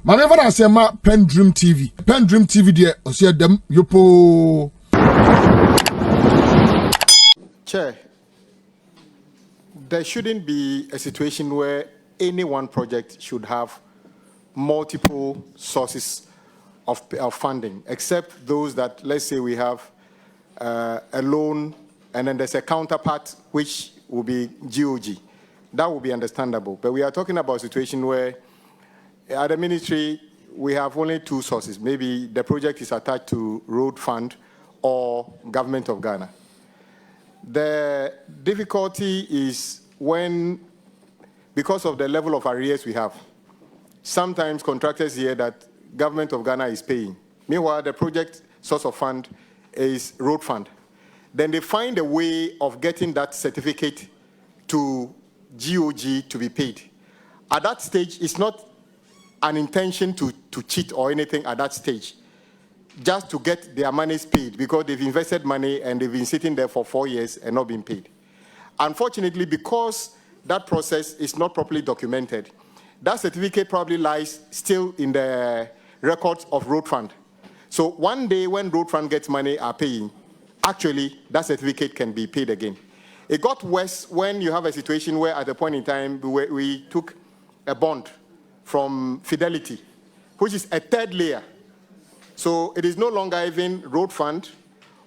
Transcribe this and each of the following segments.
Mame fa na se ma PENDREAM TV. PENDREAM TV de o se dem yopo. Chair, there shouldn't be a situation where any one project should have multiple sources of funding, except those that, let's say we have a loan and then there's a counterpart which will be GOG. That will be understandable. But we are talking about a situation where at the ministry we have only two sources. Maybe the project is attached to road fund or government of Ghana. The difficulty is when, because of the level of arrears we have, sometimes contractors hear that government of Ghana is paying. Meanwhile, the project source of fund is road fund. Then they find a way of getting that certificate to GOG to be paid. At that stage, it's not an intention to cheat or anything at that stage, just to get their monies paid because they've invested money and they've been sitting there for 4 years and not being paid. Unfortunately, because that process is not properly documented, that certificate probably lies still in the records of road fund. So one day when road fund gets money are paying, actually that certificate can be paid again. It got worse when you have a situation where at a point in time we took a bond from Fidelity, which is a third layer. So it is no longer even road fund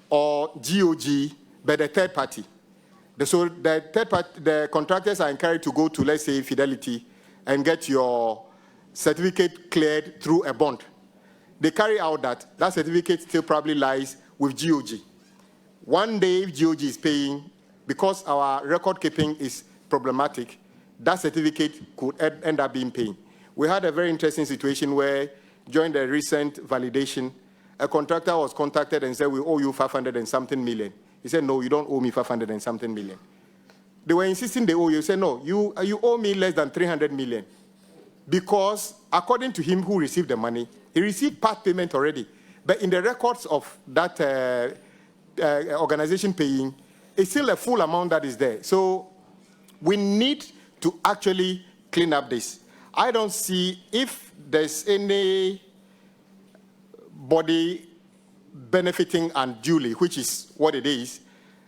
or GOG, but a third party. So the third party, the contractors are encouraged to go to, let's say, Fidelity and get your certificate cleared through a bond. They carry out that certificate still probably lies with GOG. One day, if GOG is paying, because our record keeping is problematic, that certificate could end up being paid. We had a very interesting situation where, during the recent validation, a contractor was contacted and said, we owe you 500 and something million. He said, no, you don't owe me 500 and something million. They were insisting they owe you. He said, no, you owe me less than 300 million. Because according to him who received the money, he received part payment already. But in the records of that organization paying, it's still a full amount that is there. So we need to actually clean up this. I don't see if there's any body benefiting unduly, which is what it is.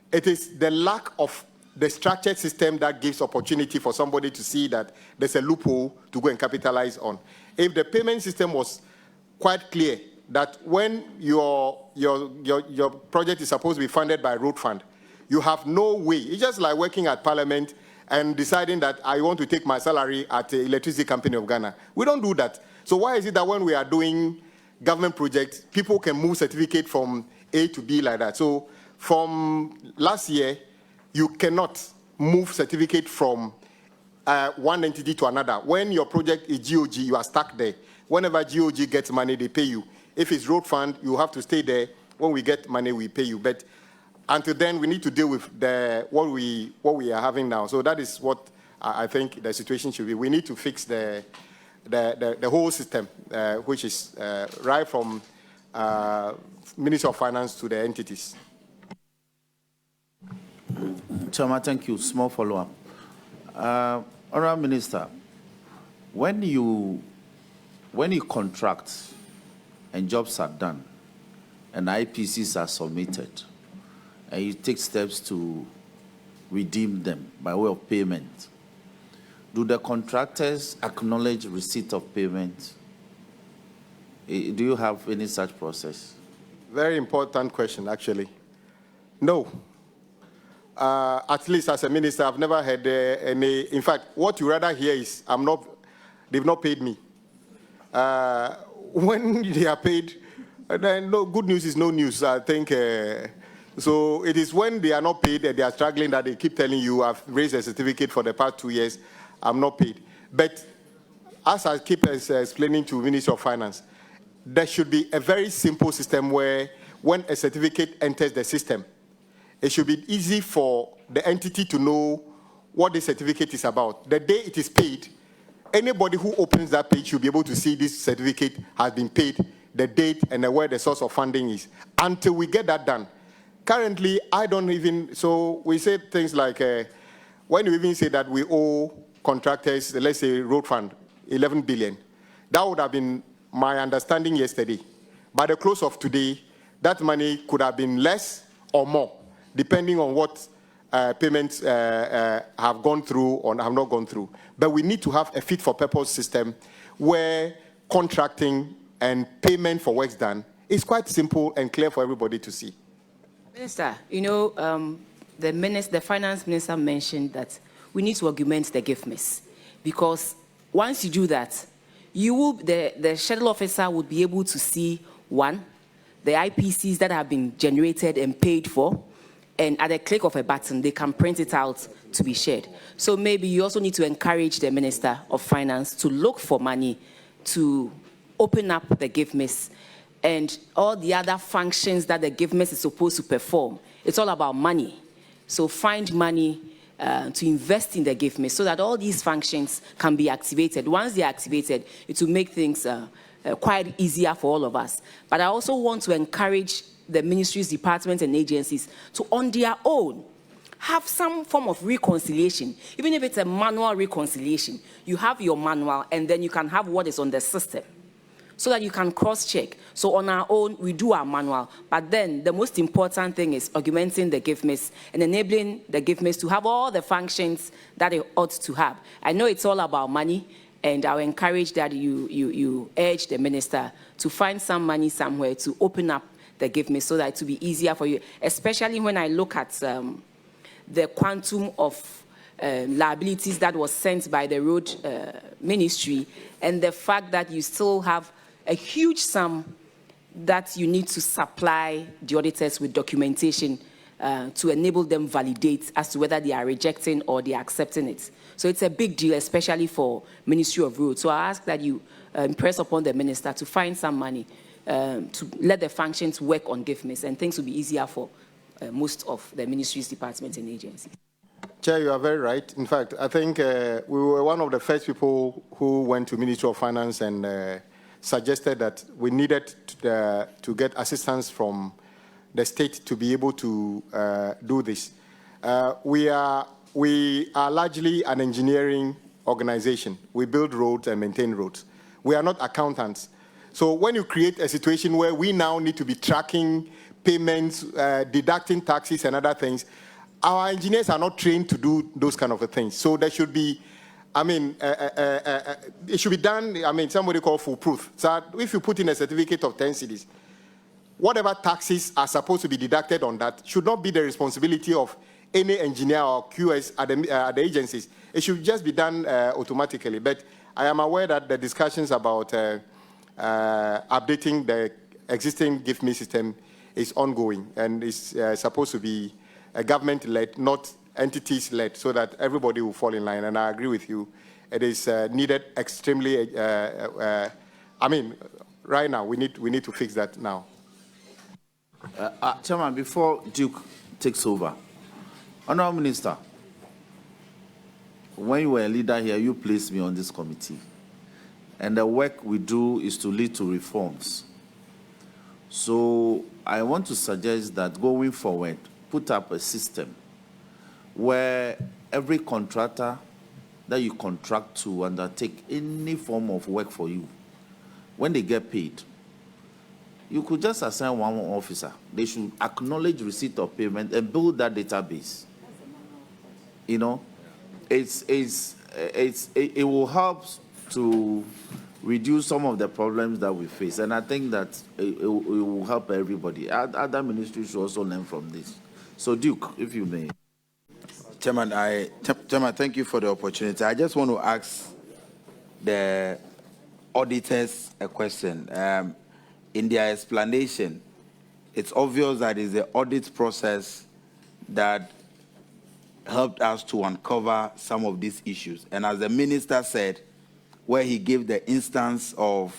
It is the lack of the structured system that gives opportunity for somebody to see that there's a loophole to go and capitalize on. If the payment system was quite clear that when your project is supposed to be funded by road fund, you have no way. It's just like working at Parliament and deciding that I want to take my salary at the Electricity Company of Ghana. We don't do that. So why is it that when we are doing government projects, people can move certificate from A to B like that? So from last year, you cannot move certificate from one entity to another. When your project is GOG, you are stuck there. Whenever GOG gets money, they pay you. If it's road fund, you have to stay there. When we get money, we pay you. But until then, we need to deal with what we are having now. So that is what I think the situation should be. We need to fix the whole system, which is right from Ministry of Finance to the entities. Chairman, thank you. Small follow-up. Honourable Minister, when you contract and jobs are done and IPCs are submitted, and you take steps to redeem them by way of payment, do the contractors acknowledge receipt of payment? Do you have any such process? Very important question, actually. No. At least as a minister, I've never had any. In fact, what you rather hear is, they've not paid me. When they are paid, then no, good news is no news, I think. So it is when they are not paid and they are struggling that they keep telling you, I've raised a certificate for the past 2 years, I'm not paid. But as I keep explaining to Ministry of Finance, there should be a very simple system where when a certificate enters the system, it should be easy for the entity to know what the certificate is about. The day it is paid, anybody who opens that page should be able to see this certificate has been paid, the date, and where the source of funding is. Until we get that done. Currently, I don't even, so we say things like, when you even say that we owe contractors, let's say road fund, 11 billion, That would have been my understanding yesterday. By the close of today, that money could have been less or more, depending on what payments have gone through or have not gone through. But we need to have a fit-for-purpose system where contracting and payment for works done is quite simple and clear for everybody to see. Minister, you know, the finance minister mentioned that we need to augment the gift miss, because once you do that, you will, the schedule officer would be able to see, one, the IPCs that have been generated and paid for, and at a click of a button, they can print it out to be shared. So maybe you also need to encourage the Minister of Finance to look for money to open up the gift miss and all the other functions that the gift miss is supposed to perform. It's all about money. So find money to invest in the gift miss so that all these functions can be activated. Once they're activated, it will make things quite easier for all of us. But I also want to encourage the ministries, departments, and agencies to, on their own, have some form of reconciliation. Even if it's a manual reconciliation, you have your manual, and then you can have what is on the system, so that you can cross-check. So on our own, we do our manual, but then the most important thing is augmenting the gift miss and enabling the gift miss to have all the functions that it ought to have. I know it's all about money, and I'll encourage that you urge the minister to find some money somewhere to open up the gift miss so that it will be easier for you, especially when I look at the quantum of liabilities that was sent by the road ministry, and the fact that you still have a huge sum that you need to supply the auditors with documentation to enable them validate as to whether they are rejecting or they are accepting it. So it's a big deal, especially for Ministry of Roads. So I ask that you impress upon the minister to find some money to let the functions work on gift miss, and things will be easier for most of the ministries, departments, and agencies. Chair, you are very right. In fact, I think we were one of the first people who went to Ministry of Finance and suggested that we needed to get assistance from the state to be able to do this. We are largely an engineering organization. We build roads and maintain roads. We are not accountants. So when you create a situation where we now need to be tracking payments, deducting taxes and other things, our engineers are not trained to do those kind of things. So there should be, I mean, it should be done, I mean, somebody called foolproof. So if you put in a certificate of 10 cedis, whatever taxes are supposed to be deducted on that should not be the responsibility of any engineer or QS at the agencies. It should just be done automatically. But I am aware that the discussions about updating the existing gift me system is ongoing, and is supposed to be government-led, not entities-led, so that everybody will fall in line. And I agree with you. It is needed extremely, I mean, right now, we need to fix that now. Chairman, before Duke takes over, Honourable Minister, when you were a leader here, you placed me on this committee. And the work we do is to lead to reforms. So I want to suggest that going forward, put up a system where every contractor that you contract to undertake any form of work for you, when they get paid, you could just assign one officer. They should acknowledge receipt of payment and build that database. You know, it will help to reduce some of the problems that we face, and I think that it will help everybody. Other ministries should also learn from this. So, Duke, if you may. Chairman, Chairman, thank you for the opportunity. I just want to ask the auditors a question. In their explanation, it's obvious that it's the audit process that helped us to uncover some of these issues. And as the minister said, where he gave the instance of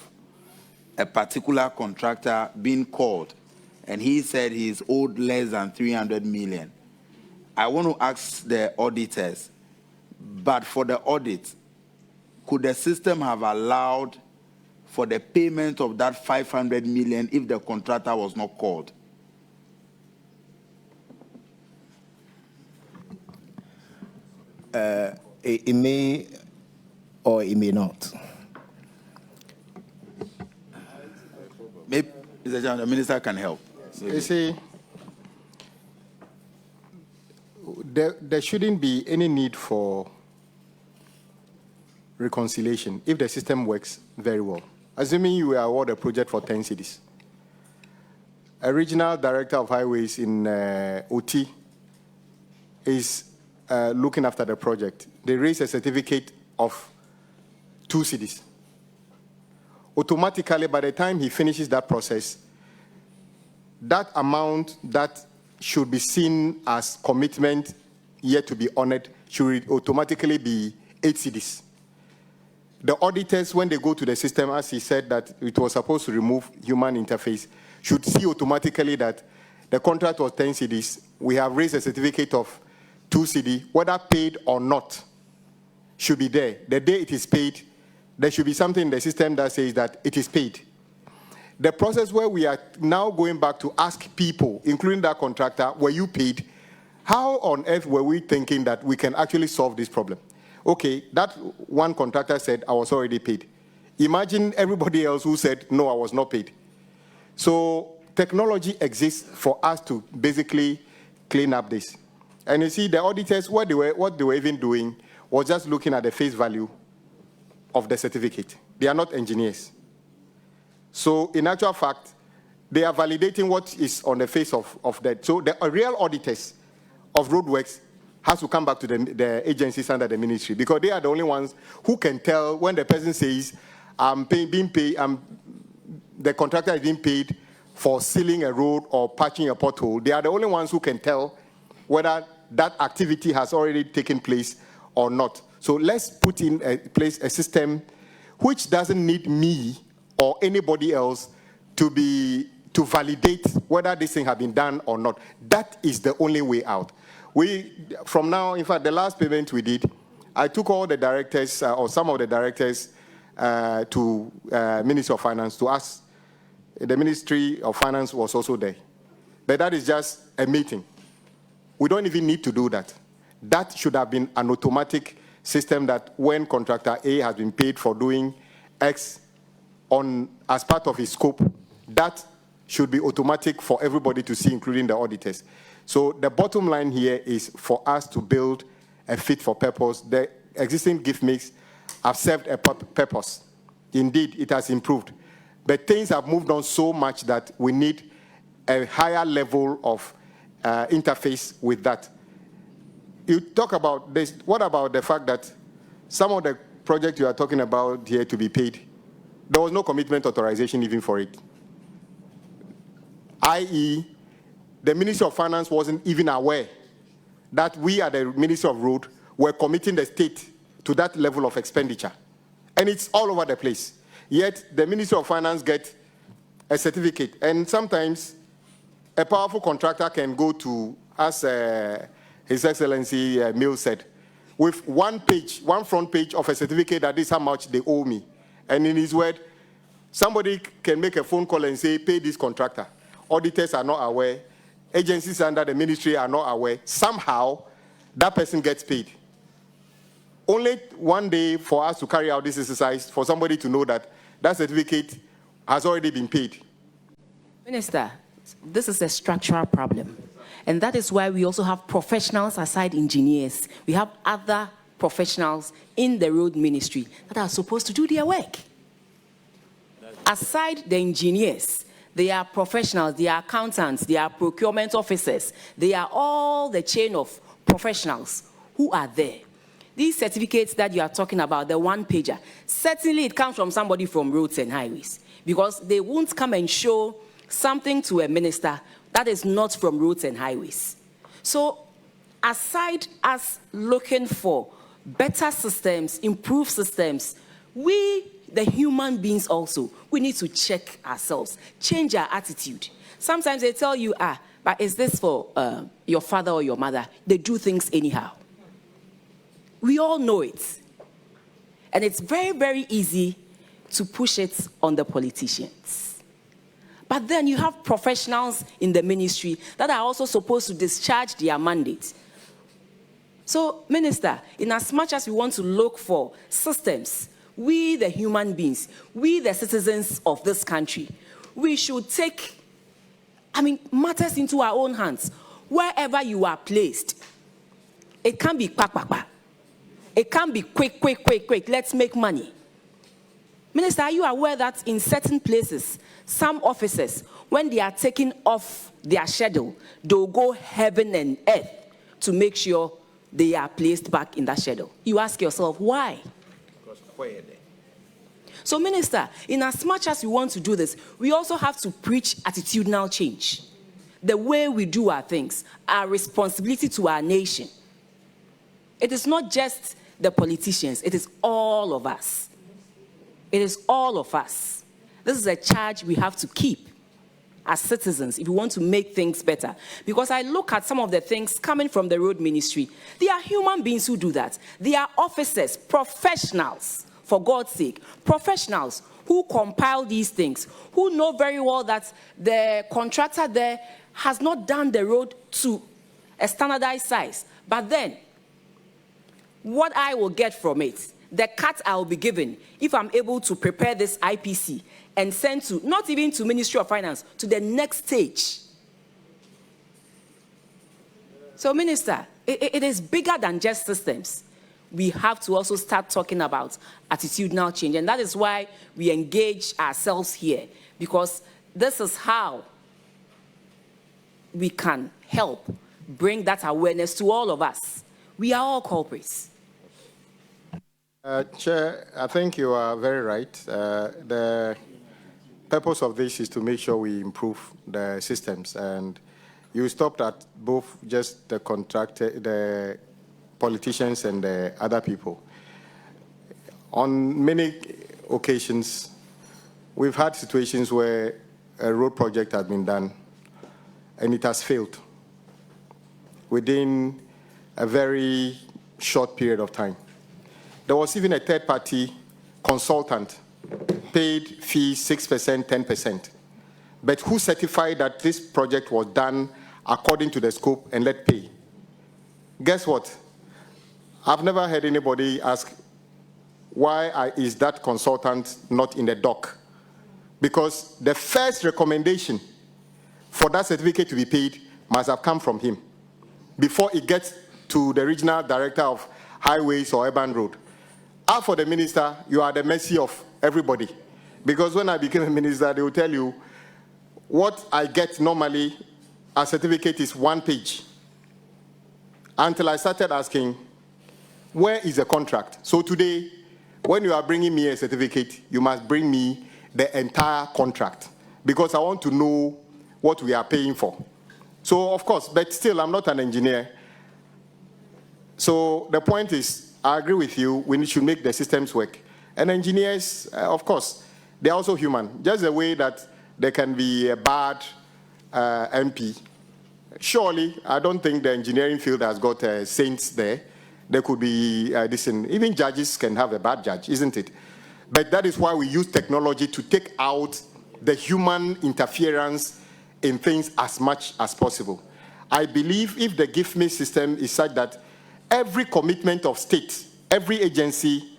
a particular contractor being called, and he said he's owed less than 300 million. I want to ask the auditors, but for the audit, could the system have allowed for the payment of that 500 million if the contractor was not called? It may or it may not. Maybe Mr. Chairman, the minister can help. You see, there shouldn't be any need for reconciliation if the system works very well. Assuming you were awarded a project for 10 cities. A regional director of highways in OT is looking after the project. They raise a certificate of 2 cities. Automatically, by the time he finishes that process, that amount that should be seen as commitment yet to be honored should automatically be 8 cities. The auditors, when they go to the system, as he said that it was supposed to remove human interface, should see automatically that the contract was 10 cities. We have raised a certificate of 2 cities, whether paid or not, should be there. The day it is paid, there should be something in the system that says that it is paid. The process where we are now going back to ask people, including that contractor, were you paid? How on earth were we thinking that we can actually solve this problem? Okay, that one contractor said, I was already paid. Imagine everybody else who said, no, I was not paid. So technology exists for us to basically clean up this. And you see, the auditors, what they were even doing was just looking at the face value of the certificate. They are not engineers. So in actual fact, they are validating what is on the face of that. So the real auditors of roadworks has to come back to the agencies under the ministry, because they are the only ones who can tell when the person says, the contractor is being paid for sealing a road or patching a pothole. They are the only ones who can tell whether that activity has already taken place or not. So let's put in place a system which doesn't need me or anybody else to validate whether this thing has been done or not. That is the only way out. From now, in fact, the last payment we did, I took all the directors, or some of the directors, to Ministry of Finance to ask. The Ministry of Finance was also there. But that is just a meeting. We don't even need to do that. That should have been an automatic system that when contractor A has been paid for doing X as part of his scope, that should be automatic for everybody to see, including the auditors. So the bottom line here is for us to build a fit for purpose. The existing gift mix have served a purpose. Indeed, it has improved. But things have moved on so much that we need a higher level of interface with that. You talk about this. What about the fact that some of the projects you are talking about here to be paid, there was no commitment authorization even for it. i.e., the Ministry of Finance wasn't even aware that we at the Ministry of Road were committing the state to that level of expenditure. And it's all over the place. Yet the Ministry of Finance gets a certificate. And sometimes a powerful contractor can go to, as His Excellency Mill said, with one front page of a certificate that this is how much they owe me. And in his word, somebody can make a phone call and say, pay this contractor. Auditors are not aware. Agencies under the ministry are not aware. Somehow, that person gets paid. Only one day for us to carry out this exercise, for somebody to know that that certificate has already been paid. Minister, this is a structural problem. And that is why we also have professionals aside engineers. We have other professionals in the road ministry that are supposed to do their work. Aside the engineers, they are professionals, they are accountants, they are procurement officers. They are all the chain of professionals who are there. These certificates that you are talking about, the one-pager, certainly it comes from somebody from Roads and Highways, because they won't come and show something to a minister that is not from Roads and Highways. So aside us looking for better systems, improved systems, we, the human beings also, we need to check ourselves, change our attitude. Sometimes they tell you, but is this for your father or your mother? They do things anyhow. We all know it. And it's very, very easy to push it on the politicians. But then you have professionals in the ministry that are also supposed to discharge their mandate. So, Minister, in as much as we want to look for systems, we, the human beings, we, the citizens of this country, we should take, matters into our own hands. Wherever you are placed, it can be pa. It can be quick. Let's make money. Minister, are you aware that in certain places, some officers, when they are taking off their schedule, they'll go heaven and earth to make sure they are placed back in that schedule? You ask yourself, why? So, Minister, in as much as we want to do this, we also have to preach attitudinal change. The way we do our things, our responsibility to our nation. It is not just the politicians, it is all of us. It is all of us. This is a charge we have to keep as citizens if we want to make things better. Because I look at some of the things coming from the road ministry. They are human beings who do that. They are officers, professionals, for God's sake, professionals who compile these things, who know very well that the contractor there has not done the road to a standardized size. But then, what I will get from it, the cut I will be given, if I'm able to prepare this IPC and send to, not even to Ministry of Finance, to the next stage. So, Minister, it is bigger than just systems. We have to also start talking about attitudinal change. And that is why we engage ourselves here, because this is how we can help bring that awareness to all of us. We are all culprits. Chair, I think you are very right. The purpose of this is to make sure we improve the systems. And you stopped at both just the contractor, the politicians and the other people. On many occasions, we've had situations where a road project has been done and it has failed within a very short period of time. There was even a third-party consultant paid fees 6%, 10%, but who certified that this project was done according to the scope and let pay. Guess what? I've never heard anybody ask, why is that consultant not in the dock? Because the first recommendation for that certificate to be paid must have come from him before it gets to the regional director of highways or urban road. As for the minister, you are the mercy of everybody. Because when I became a minister, they will tell you, what I get normally, a certificate is 1 page. Until I started asking, where is the contract? So today, when you are bringing me a certificate, you must bring me the entire contract, because I want to know what we are paying for. So, of course, but still, I'm not an engineer. So the point is, I agree with you, we should make the systems work. And engineers, of course, they're also human. Just the way that there can be a bad MP. Surely, I don't think the engineering field has got saints there. There could be, even judges can have a bad judge, isn't it? But that is why we use technology to take out the human interference in things as much as possible. I believe if the give me system is such that every commitment of state, every agency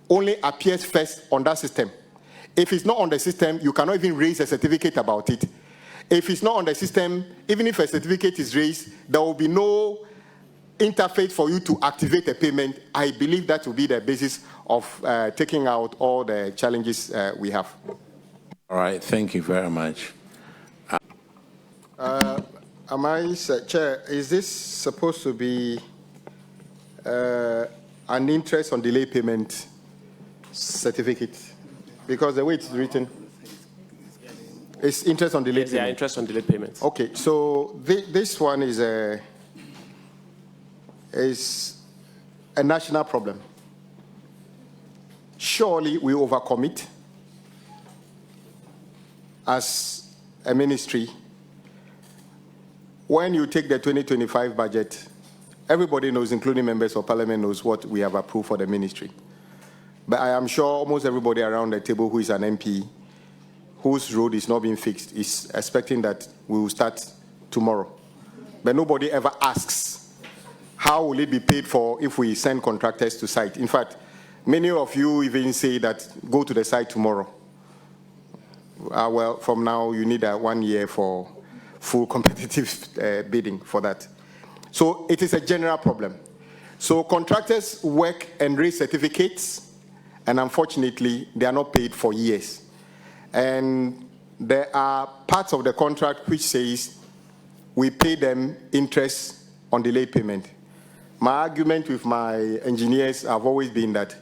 only appears first on that system. If it's not on the system, you cannot even raise a certificate about it. If it's not on the system, even if a certificate is raised, there will be no interface for you to activate a payment. I believe that will be the basis of taking out all the challenges we have. All right, thank you very much. Chair, is this supposed to be an interest on delay payment certificate? Because the way it's written, it's interest on delay payment. Yeah, interest on delay payments. Okay, so this one is a national problem. Surely we overcommit as a ministry. When you take the 2025 budget, everybody knows, including members of parliament, knows what we have approved for the ministry. But I am sure almost everybody around the table who is an MP, whose road is not being fixed, is expecting that we will start tomorrow. But nobody ever asks, how will it be paid for if we send contractors to site? In fact, many of you even say that go to the site tomorrow. well, from now, you need 1 year for full competitive bidding for that. So it is a general problem. So contractors work and raise certificates, and unfortunately, they are not paid for years. And there are parts of the contract which says we pay them interest on delayed payment. My argument with my engineers have always been that,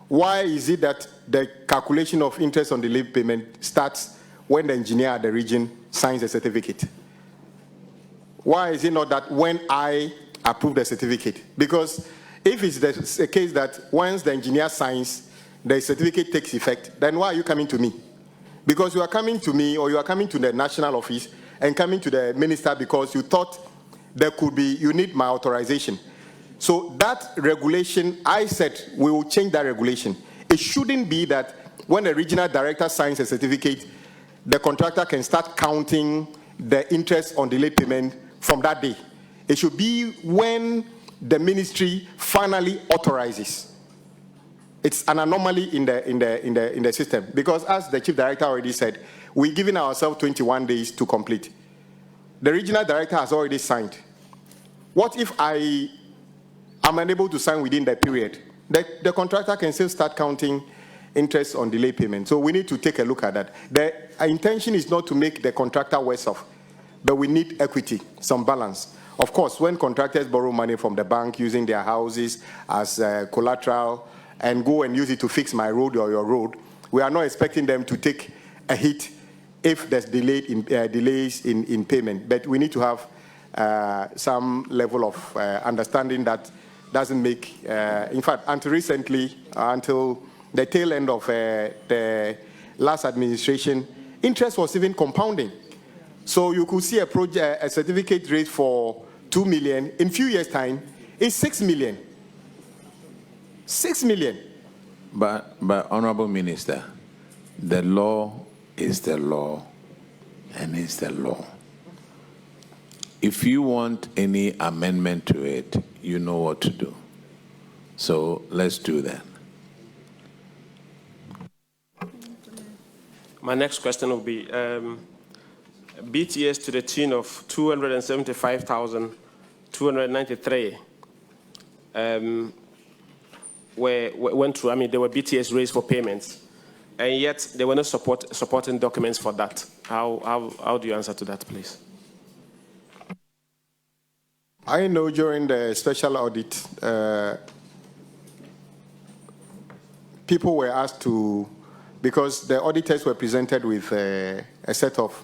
why is it that the calculation of interest on delayed payment starts when the engineer at the region signs a certificate? Why is it not that when I approve the certificate? Because if it's the case that once the engineer signs, the certificate takes effect, then why are you coming to me? Because you are coming to me, or you are coming to the national office and coming to the minister because you thought there could be, you need my authorization. So that regulation, I said we will change that regulation. It shouldn't be that when the regional director signs a certificate, the contractor can start counting the interest on delayed payment from that day. It should be when the ministry finally authorizes. It's an anomaly in the system, because as the chief director already said, we're giving ourselves 21 days to complete. The regional director has already signed. What if I am unable to sign within that period? The contractor can still start counting interest on delayed payment. So we need to take a look at that. The intention is not to make the contractor worse off, but we need equity, some balance. Of course, when contractors borrow money from the bank using their houses as collateral and go and use it to fix my road or your road, we are not expecting them to take a hit if there's delays in payment. But we need to have some level of understanding that doesn't make, in fact, until recently, until the tail end of the last administration, interest was even compounding. So you could see a certificate rate for 2 million. In a few years' time, it's 6 million. 6 million. But Honorable Minister, the law is the law, and it's the law. If you want any amendment to it, you know what to do. So let's do that. My next question will be BTS to the tune of 275,293 went through. I mean, there were BTS raised for payments, and yet there were no supporting documents for that. How do you answer to that, please? I know during the special audit, people were asked to, because the auditors were presented with a set of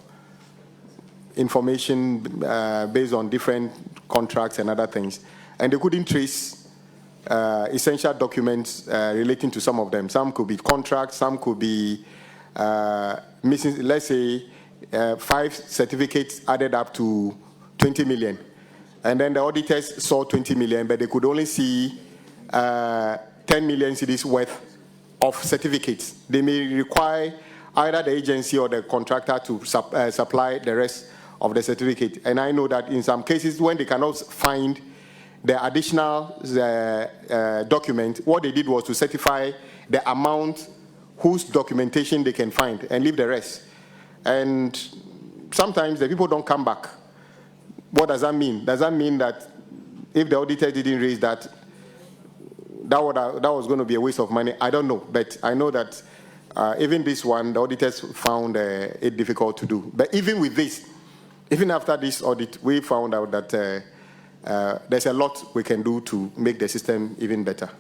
information based on different contracts and other things, and they couldn't trace essential documents relating to some of them. Some could be contracts, some could be missing, let's say, 5 certificates added up to 20 million. And then the auditors saw 20 million, but they could only see 10 million cedis worth of certificates. They may require either the agency or the contractor to supply the rest of the certificate. And I know that in some cases, when they cannot find the additional document, what they did was to certify the amount whose documentation they can find and leave the rest. And sometimes the people don't come back. What does that mean? Does that mean that if the auditor didn't raise that, that was going to be a waste of money? I don't know, but I know that even this one, the auditors found it difficult to do. But even with this, even after this audit, we found out that there's a lot we can do to make the system even better.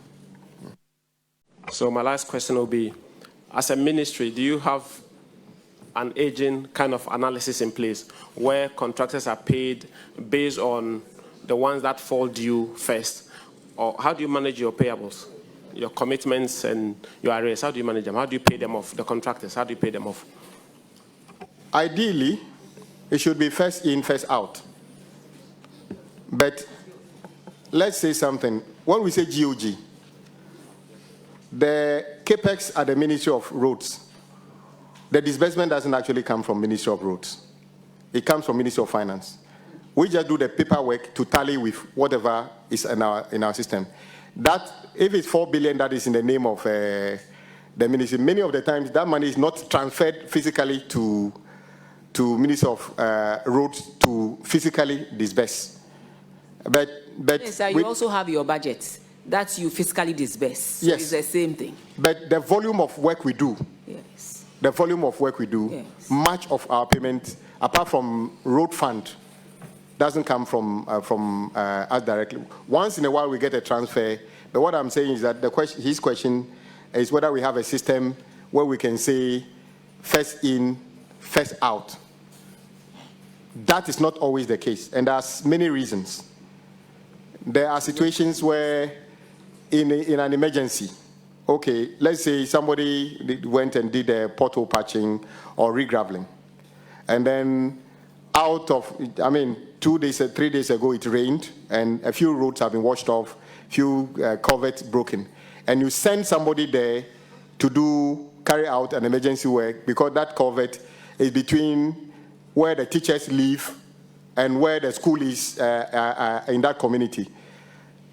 So my last question will be, as a ministry, do you have an aging kind of analysis in place where contractors are paid based on the ones that fall due first? Or how do you manage your payables, your commitments and your arrears? How do you manage them? How do you pay them off, the contractors? How do you pay them off? Ideally, it should be first in, first out. But let's say something. When we say GOG, the CAPEX at the Ministry of Roads, the disbursement doesn't actually come from Ministry of Roads. It comes from Ministry of Finance. We just do the paperwork to tally with whatever is in our system. That, if it's 4 billion that is in the name of the ministry. Many of the times, that money is not transferred physically to Ministry of Roads to physically disburse. But Minister, you also have your budget that you fiscally disburse. So yes, it's the same thing. But the volume of work we do, yes, the volume of work we do, yes, much of our payment, apart from road fund, doesn't come from us directly. Once in a while we get a transfer, but what I'm saying is that his question is whether we have a system where we can say first in, first out. That is not always the case, and there's many reasons. There are situations where in an emergency, okay, let's say somebody went and did a pothole patching or regraveling, and then out of, 3 days ago it rained, and a few roads have been washed off, few culverts broken, and you send somebody there to carry out an emergency work because that culvert is between where the teachers live and where the school is in that community.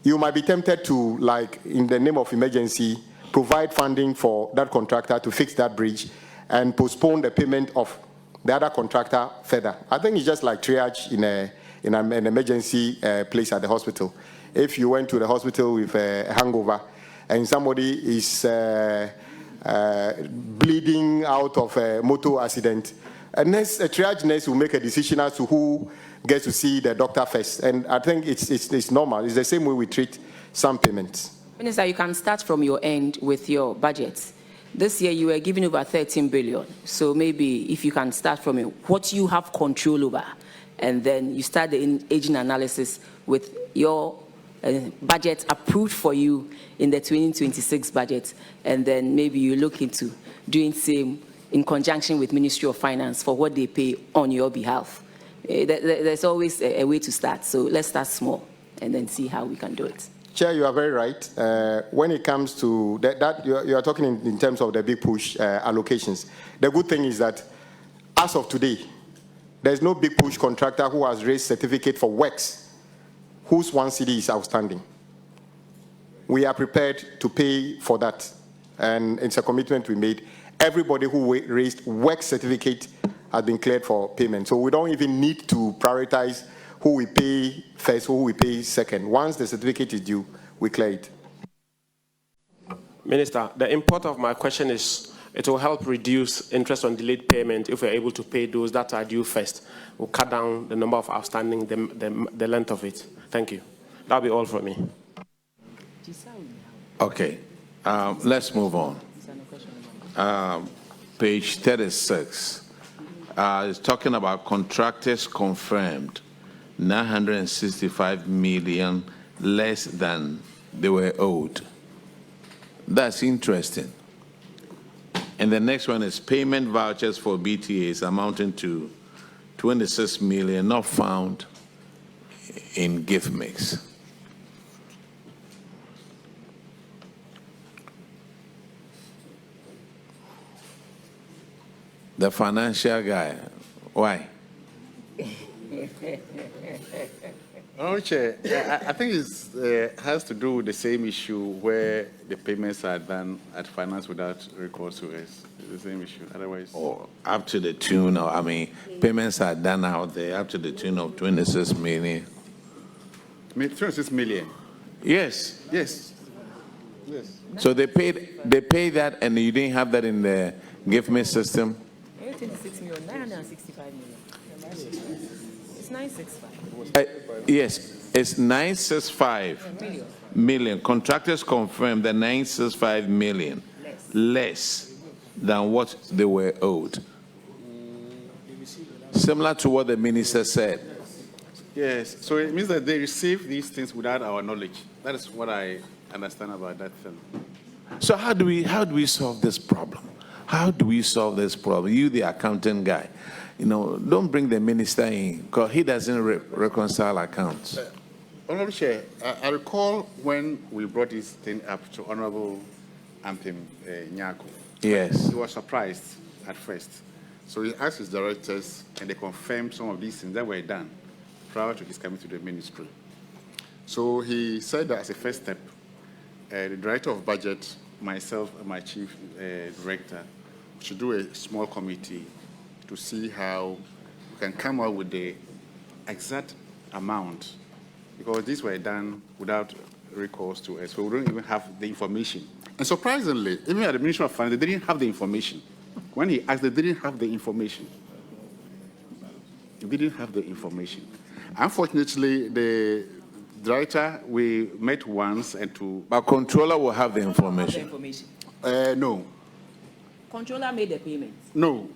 You might be tempted to, like, in the name of emergency, provide funding for that contractor to fix that bridge and postpone the payment of the other contractor further. I think it's just like triage in an emergency place at the hospital. If you went to the hospital with a hangover and somebody is bleeding out of a motor accident, a triage nurse will make a decision as to who gets to see the doctor first. And I think it's normal. It's the same way we treat some payments. Minister, you can start from your end with your budget. This year you were giving over 13 billion. So maybe if you can start from what you have control over, and then you start the aging analysis with your budget approved for you in the 2026 budget, and then maybe you look into doing same in conjunction with Ministry of Finance for what they pay on your behalf. There's always a way to start. So let's start small and then see how we can do it. Chair, you are very right. When it comes to that you are talking in terms of the big push allocations. The good thing is that as of today, there's no big push contractor who has raised certificate for works whose 1 CD is outstanding. We are prepared to pay for that, and it's a commitment we made. Everybody who raised work certificate has been cleared for payment. So we don't even need to prioritize who we pay first, who we pay second. Once the certificate is due, we clear it. Minister, the import of my question is it will help reduce interest on delayed payment if we're able to pay those that are due first. We'll cut down the number of outstanding, the length of it. Thank you. That'll be all from me. Okay, let's move on. Page 36 is talking about contractors confirmed 965 million less than they were owed. That's interesting. And the next one is payment vouchers for BTAs amounting to 26 million not found in gift mix. The financial guy, why? Chair, I think it has to do with the same issue where the payments are done at finance without recourse to us. It's the same issue. Otherwise, up to the tune of, payments are done out there up to the tune of 26 million. 26 million. Yes. Yes. Yes. So they paid that, and you didn't have that in the gift me system. 26 million, 965 million. It's 965. Yes, it's 965 million. Contractors confirmed that 965 million less than what they were owed. Similar to what the minister said. Yes, so it means that they receive these things without our knowledge. That is what I understand about that film. So how do we solve this problem? How do we solve this problem? You, the accountant guy, don't bring the minister in because he doesn't reconcile accounts. Honorable Chair, I recall when we brought this thing up to Honorable Anthem Nyako. Yes. He was surprised at first. So he asked his directors, and they confirmed some of these things that were done prior to his coming to the ministry. So he said that as a first step, the director of budget myself and my chief director should do a small committee to see how we can come up with the exact amount, because these were done without recourse to us, so we don't even have the information. And surprisingly, even at the Ministry of Finance, they didn't have the information. When he asked, they didn't have the information. They didn't have the information. Unfortunately, the director, we met once and to... But controller will have the information. No. Controller made the payment. No.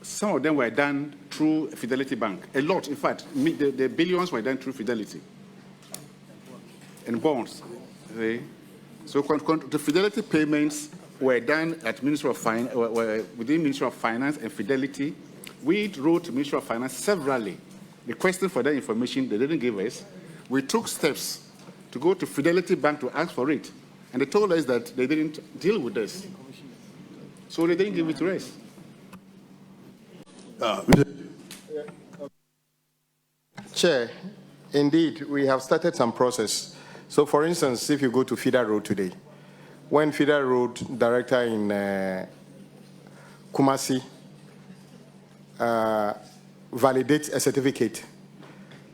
Some of them were done through Fidelity Bank. A lot, in fact, the billions were done through Fidelity and bonds. Okay? So the Fidelity payments were done at Ministry of Finance, within Ministry of Finance and Fidelity. We wrote to Ministry of Finance severally, requesting for that information. They didn't give us. We took steps to go to Fidelity Bank to ask for it, and they told us that they didn't deal with us. So they didn't give it to us. Chair, indeed, we have started some process. So, for instance, if you go to Feeder Road today, when Feeder Road director in Kumasi validates a certificate,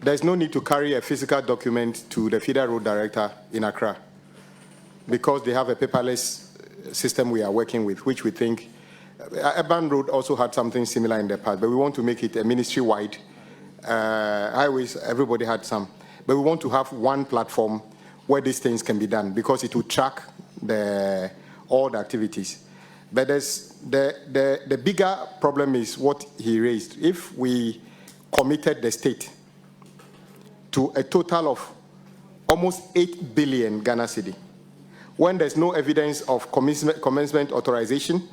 there's no need to carry a physical document to the Feeder Road director in Accra, because they have a paperless system we are working with, which we think Urban Road also had something similar in the past, but we want to make it a ministry-wide. Highways, everybody had some, but we want to have one platform where these things can be done, because it will track all the activities. But the bigger problem is what he raised. If we committed the state to a total of almost 8 billion Ghana cedi, when there's no evidence of commencement authorization,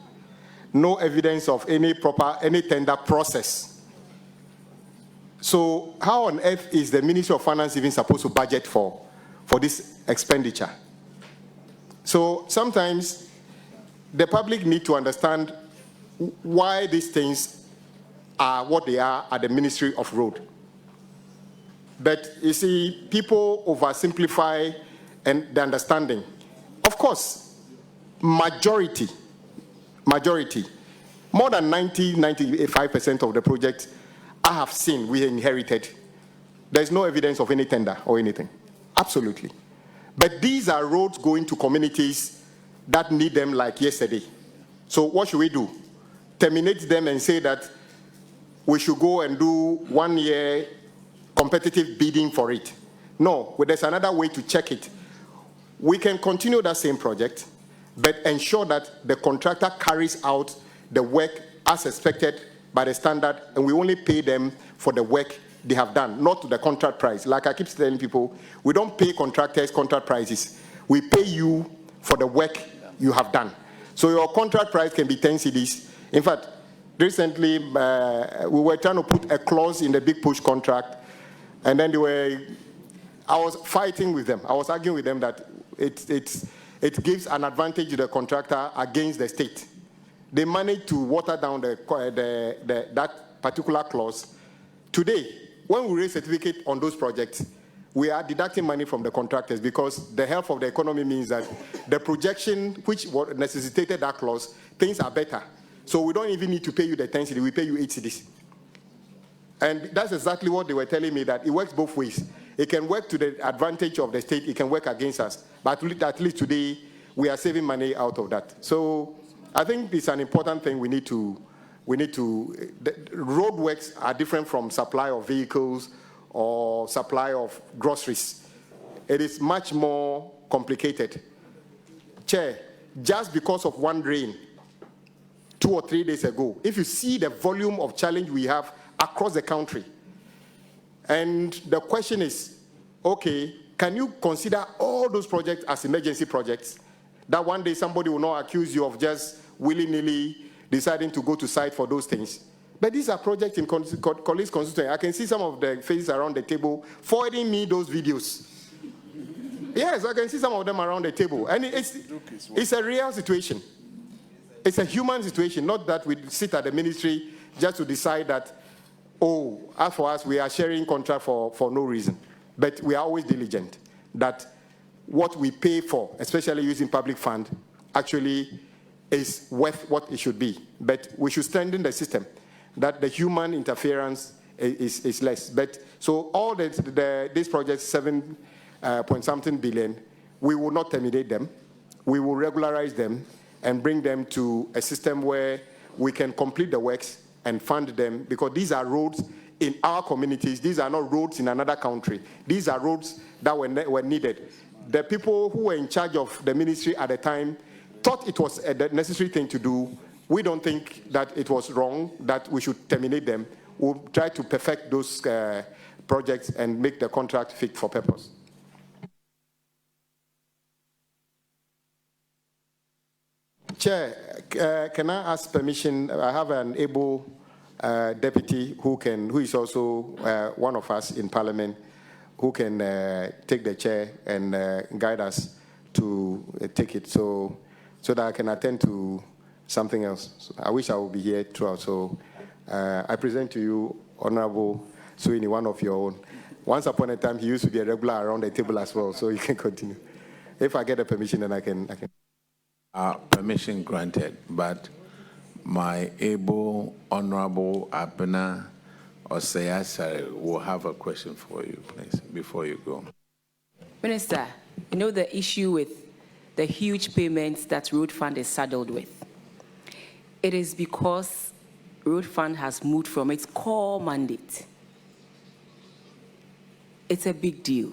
no evidence of any tender process. So how on earth is the Ministry of Finance even supposed to budget for this expenditure? So sometimes the public need to understand why these things are what they are at the Ministry of Road. But you see, people oversimplify and the understanding. Of course, majority, more than 95% of the projects I have seen, we inherited. There's no evidence of any tender or anything. Absolutely. But these are roads going to communities that need them like yesterday. So what should we do? Terminate them and say that we should go and do 1 year competitive bidding for it? No, there's another way to check it. We can continue that same project, but ensure that the contractor carries out the work as expected by the standard, and we only pay them for the work they have done, not to the contract price. Like I keep telling people, we don't pay contractors contract prices. We pay you for the work you have done. So your contract price can be 10 cedis. In fact, recently we were trying to put a clause in the big push contract, and then I was fighting with them. I was arguing with them that it gives an advantage to the contractor against the state. They managed to water down that particular clause. Today, when we raise certificate on those projects, we are deducting money from the contractors, because the health of the economy means that the projection which necessitated that clause, things are better. So we don't even need to pay you the 10 cedis, we pay you 8 cedis. And that's exactly what they were telling me, that it works both ways. It can work to the advantage of the state, it can work against us. But at least today, we are saving money out of that. So I think it's an important thing we need to, road works are different from supply of vehicles or supply of groceries. It is much more complicated. Chair, just because of one rain 2 or 3 days ago, if you see the volume of challenge we have across the country, and the question is, okay, can you consider all those projects as emergency projects, that one day somebody will not accuse you of just willy-nilly deciding to go to site for those things? But these are projects in colleagues' constituency. I can see some of the faces around the table forwarding me those videos. Yes, I can see some of them around the table. And it's a real situation. It's a human situation, not that we sit at the ministry just to decide that, oh, as for us, we are sharing contract for no reason. But we are always diligent that what we pay for, especially using public fund, actually is worth what it should be. But we should strengthen the system, that the human interference is less. But so all these projects, 7 point something billion, we will not terminate them. We will regularize them and bring them to a system where we can complete the works and fund them, because these are roads in our communities. These are not roads in another country. These are roads that were needed. The people who were in charge of the ministry at the time thought it was a necessary thing to do. We don't think that it was wrong, that we should terminate them. We'll try to perfect those projects and make the contract fit for purpose. Chair, can I ask permission? I have an able deputy who is also one of us in Parliament, who can take the chair and guide us to take it, so that I can attend to something else. So I wish I would be here throughout. So I present to you Honorable Suini, one of your own. Once upon a time, he used to be a regular around the table as well, so you can continue. If I get the permission, then I can. Permission granted, but my able Honorable Abena Osayasare will have a question for you, please, before you go. Minister, you know the issue with the huge payments that Road Fund is saddled with. It is because Road Fund has moved from its core mandate. It's a big deal.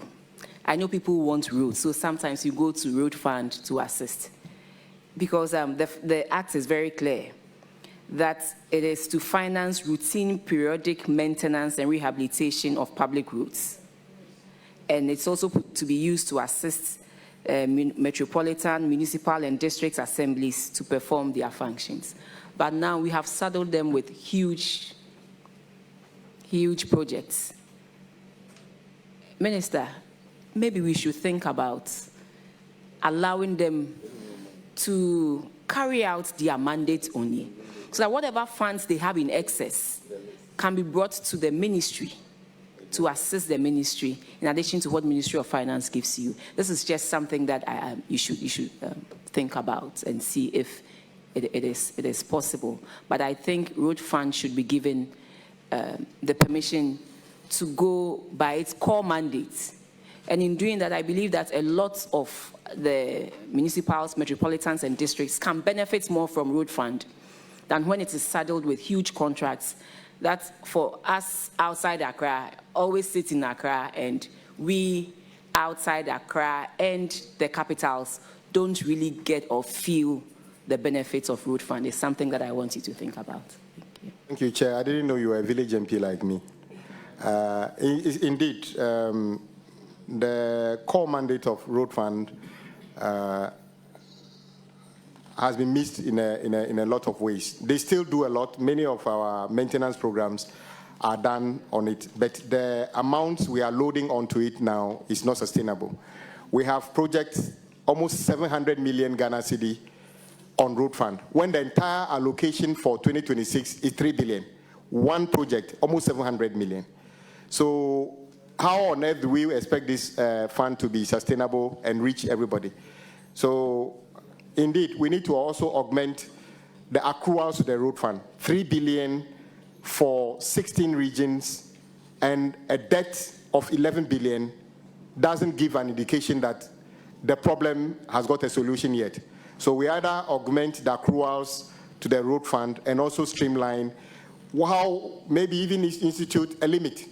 I know people want roads, so sometimes you go to Road Fund to assist. Because the act is very clear that it is to finance routine periodic maintenance and rehabilitation of public roads. And it's also to be used to assist metropolitan, municipal, and district assemblies to perform their functions. But now we have saddled them with huge projects. Minister, maybe we should think about allowing them to carry out their mandate only, so that whatever funds they have in excess can be brought to the ministry to assist the ministry, in addition to what Ministry of Finance gives you. This is just something that you should think about and see if it is possible. But I think Road Fund should be given the permission to go by its core mandate. And in doing that, I believe that a lot of the municipals, metropolitans, and districts can benefit more from Road Fund than when it is saddled with huge contracts that, for us outside Accra, always sit in Accra, and we outside Accra and the capitals don't really get or feel the benefits of Road Fund. It's something that I want you to think about. Thank you. Thank you, Chair. I didn't know you were a village MP like me. Indeed, the core mandate of Road Fund has been missed in a lot of ways. They still do a lot. Many of our maintenance programs are done on it, but the amounts we are loading onto it now is not sustainable. We have projects, almost 700 million Ghana cedi on Road Fund, when the entire allocation for 2026 is 3 billion. One project, almost 700 million. So how on earth do we expect this fund to be sustainable and reach everybody? So indeed, we need to also augment the accruals to the Road Fund. 3 billion for 16 regions and a debt of 11 billion doesn't give an indication that the problem has got a solution yet. So we either augment the accruals to the Road Fund and also streamline, how maybe even institute a limit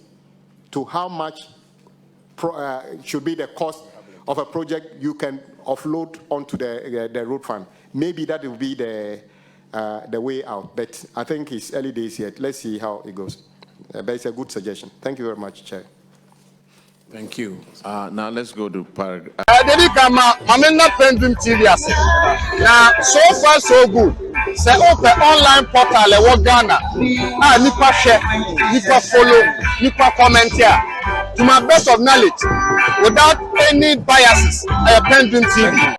to how much should be the cost of a project you can offload onto the Road Fund. Maybe that will be the way out, but I think it's early days yet. Let's see how it goes. But it's a good suggestion. Thank you very much, Chair. Thank you. Now let's go to paragraph. PENDREAM TV. Now, so far so good. Say open online portal e Ghana. Nipa share, nipa follow, nipa comment here. To my best of knowledge, without any biases, PENDREAM TV.